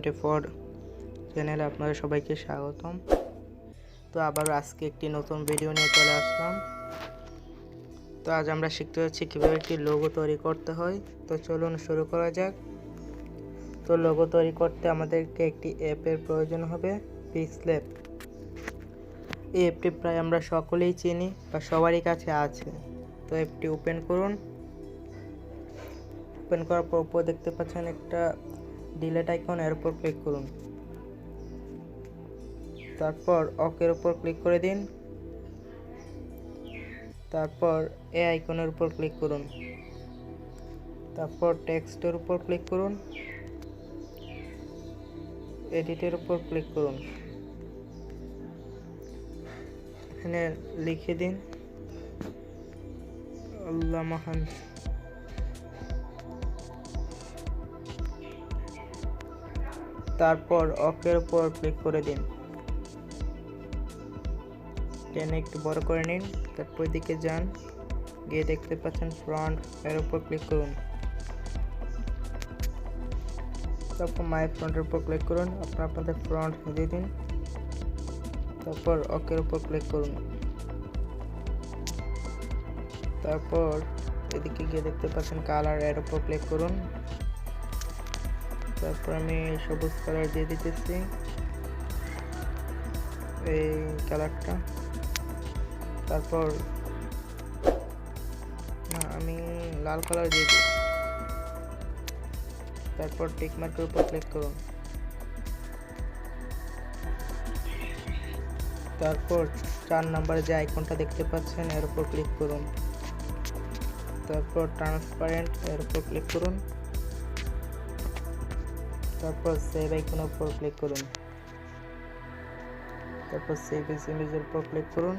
24 চ্যানেলে আপনাদের সবাইকে স্বাগতম। তো আবার আজকে একটি নতুন ভিডিও নিয়ে চলে আসলাম। তো আজ আমরা শিখতে যাচ্ছি কিভাবে একটি লোগো তৈরি করতে হয়। তো চলুন শুরু করা যাক। তো লোগো তৈরি করতে আমাদেরকে একটি অ্যাপের প্রয়োজন হবে, পিক্সেলab। এই অ্যাপটি প্রায় আমরা সকলেই চিনি বা সবারই কাছে আছে। তো অ্যাপটি ওপেন করুন। ওপেন করার পর উপরে দেখতে পাচ্ছেন একটা ডিলিট আইকন, এর উপর ক্লিক করুন। তারপর ওকের উপর ক্লিক করে দিন। তারপর এই আইকনের উপর ক্লিক করুন। তারপর টেক্সটের উপর ক্লিক করুন। এডিটের উপর ক্লিক করুন। এখানে লিখে দিন আল্লাহ মহান। তারপর ওকের উপর ক্লিক করে দিন। টেনে একটু বড় করে নিন। তারপর দিকে যান, গিয়ে দেখতে পাচ্ছেন ফ্রন্ট, এর উপর ক্লিক করুন। তারপর মাই ফ্রন্টের উপর ক্লিক করুন। আপনাদের ফ্রন্ট দিয়ে দিন। তারপর ওকের উপর ক্লিক করুন। তারপর এদিকে গিয়ে দেখতে পাচ্ছেন কালার, এর উপর ক্লিক করুন। তারপর আমি সবুজ কালার দিয়ে দিতেছি, এই কালারটা। তারপর আমি লাল কালার দিয়ে দিই। তারপর টিক মার্কের উপর ক্লিক করুন। তারপর 4 নম্বরে যে আইকনটা দেখতে পাচ্ছেন, এর উপর ক্লিক করুন। তারপর ট্রান্সপারেন্ট, এর উপর ক্লিক করুন। তারপর সেভ আইকনের উপর ক্লিক করুন। তারপর সেভ এস ইমেজের উপর ক্লিক করুন।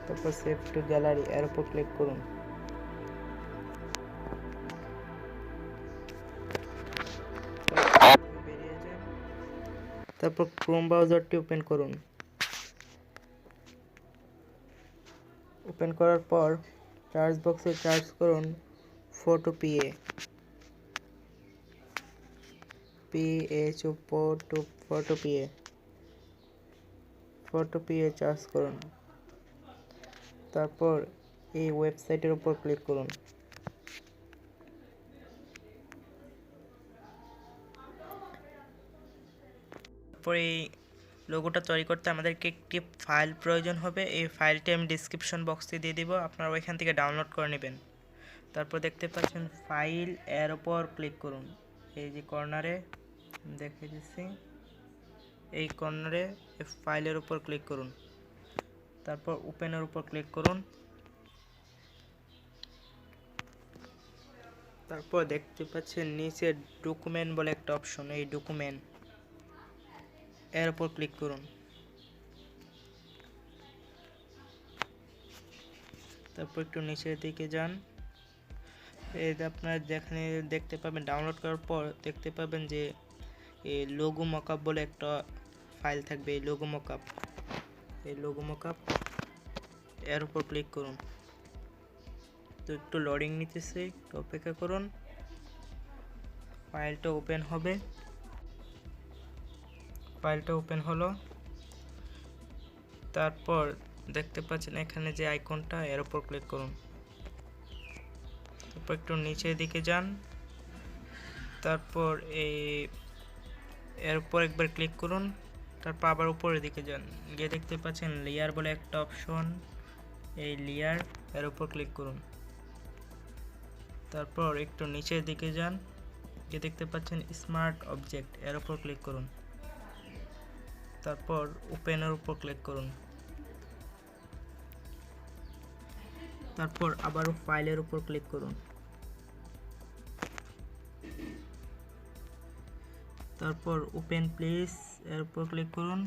তারপর সেভ টু গ্যালারি, এর উপর ক্লিক করুন। তারপর ক্রোম ব্রাউজারটি ওপেন করুন। ওপেন করার পর সার্চ বক্সে সার্চ করুন ফটোপিয়া, ফটোপিয়া সার্চ করুন। তারপর এই ওয়েবসাইটের উপর ক্লিক করুন। তারপর এই লোগোটা তৈরি করতে আমাদেরকে একটি ফাইল প্রয়োজন হবে। এই ফাইলটি আমি ডিসক্রিপশন বক্সে দিয়ে দিব, আপনারা ওইখান থেকে ডাউনলোড করে নেবেন। তারপর দেখতে পাচ্ছেন ফাইল, এর উপর ক্লিক করুন। এই যে কর্নারে দেখে দিচ্ছি, এই কর্নারে ফাইলের উপর ক্লিক করুন। তারপর ওপেনের উপর ক্লিক করুন। তারপর দেখতে পাচ্ছেন নিচে ডকুমেন্ট বলে একটা অপশন, এই ডকুমেন্ট, এর উপর ক্লিক করুন। তারপর একটু নিচের দিকে যান, এই যে আপনারা যেখানে দেখতে পাবেন ডাউনলোড করার পর দেখতে পাবেন যে এই লোগো মকআপ বলে একটা ফাইল থাকবে, এই লোগো মকআপ, এর উপর ক্লিক করুন। তো একটু লোডিং নিতেছে, একটু অপেক্ষা করুন, ফাইলটা ওপেন হবে। ফাইলটা ওপেন হলো। তারপর দেখতে পাচ্ছেন এখানে যে আইকনটা, এর উপর ক্লিক করুন। তারপর একটু নিচের দিকে যান। তারপর এর উপর একবার ক্লিক করুন। তারপর আবার উপরের দিকে যান, গিয়ে দেখতে পাচ্ছেন লেয়ার বলে একটা অপশন, এই লেয়ার, এর উপর ক্লিক করুন। তারপর একটু নিচের দিকে যান, গিয়ে দেখতে পাচ্ছেন স্মার্ট অবজেক্ট, এর উপর ক্লিক করুন। তারপর ওপেনের উপর ক্লিক করুন। তারপর আবারও ফাইলের উপর ক্লিক করুন। তারপর ওপেন প্লিজ, এর উপর ক্লিক করুন।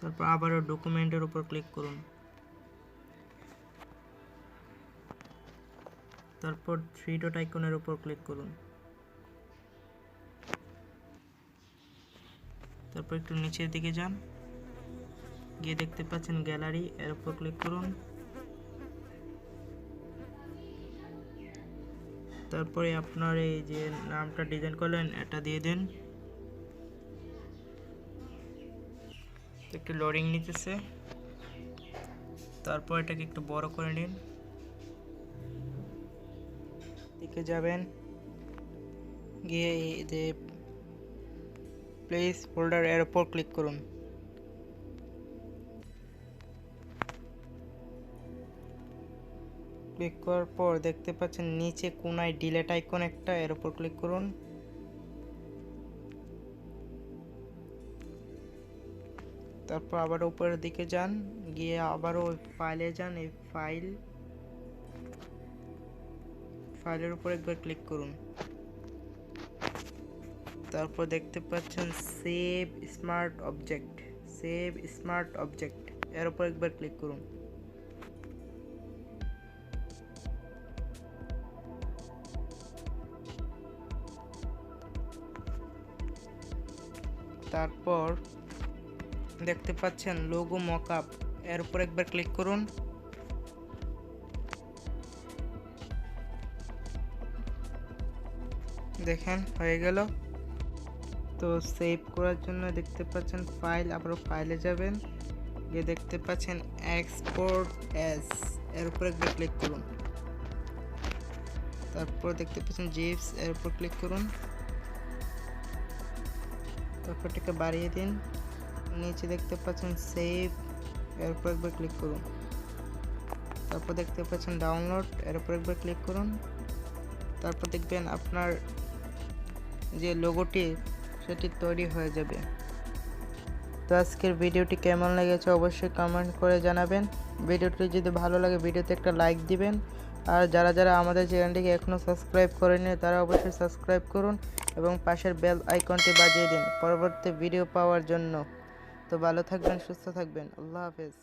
তারপর আবারও ডকুমেন্টের উপর ক্লিক করুন। তারপর 3 ডট আইকনের উপর ক্লিক করুন। তারপর একটু নিচের দিকে যান, গিয়ে দেখতে পাচ্ছেন গ্যালারি, এর উপর ক্লিক করুন। তারপরে আপনার এই যে নামটা ডিজাইন করলেন এটা দিয়ে দেন। একটু লোডিং নিতেছে, তারপর এটাকে একটু বড় করে নিন। দিকে যাবেন, গিয়ে এই যে প্লেস ফোল্ডার এর উপর ক্লিক করুন। ক্লিক করার পর দেখতে পাচ্ছেন নিচে কোনায় ডিলিট আইকন একটা, এর উপর ক্লিক করুন। তারপর আবার উপরের দিকে যান, গিয়ে আবারও ফাইলে যান। এই ফাইলের উপর একবার ক্লিক করুন। তারপর দেখতে পাচ্ছেন সেভ স্মার্ট অবজেক্ট, এর উপর একবার ক্লিক করুন। তারপর দেখতে পাচ্ছেন লোগো মকআপ, এর উপর একবার ক্লিক করুন। দেখেন হয়ে গেল। তো সেভ করার জন্য দেখতে পাচ্ছেন ফাইল, আবারও ফাইলে যাবেন, গিয়ে দেখতে পাচ্ছেন এক্সপোর্ট এস, এর উপর একবার ক্লিক করুন। তারপর দেখতে পাচ্ছেন জিপস, এর উপর ক্লিক করুন। তারপর এটাকে বাড়িয়ে দিন, নিচে দেখতে পাচ্ছেন সেভ, এর উপর একবার ক্লিক করুন। তারপর দেখতে পাচ্ছেন ডাউনলোড, এর উপর একবার ক্লিক করুন। তারপর দেখবেন আপনার যে লোগোটি সেটি তৈরি হয়ে যাবে। তো আজকের ভিডিওটি কেমন লেগেছে অবশ্যই কমেন্ট করে জানাবেন। ভিডিওটি যদি ভালো লাগে ভিডিওতে একটা লাইক দিবেন, আর যারা যারা আমাদের চ্যানেলটিকে এখনও সাবস্ক্রাইব করেনি তারা অবশ্যই সাবস্ক্রাইব করুন এবং পাশের বেল আইকনটি বাজিয়ে দিন পরবর্তী ভিডিও পাওয়ার জন্য। তো ভালো থাকবেন, সুস্থ থাকবেন, আল্লাহ হাফেজ।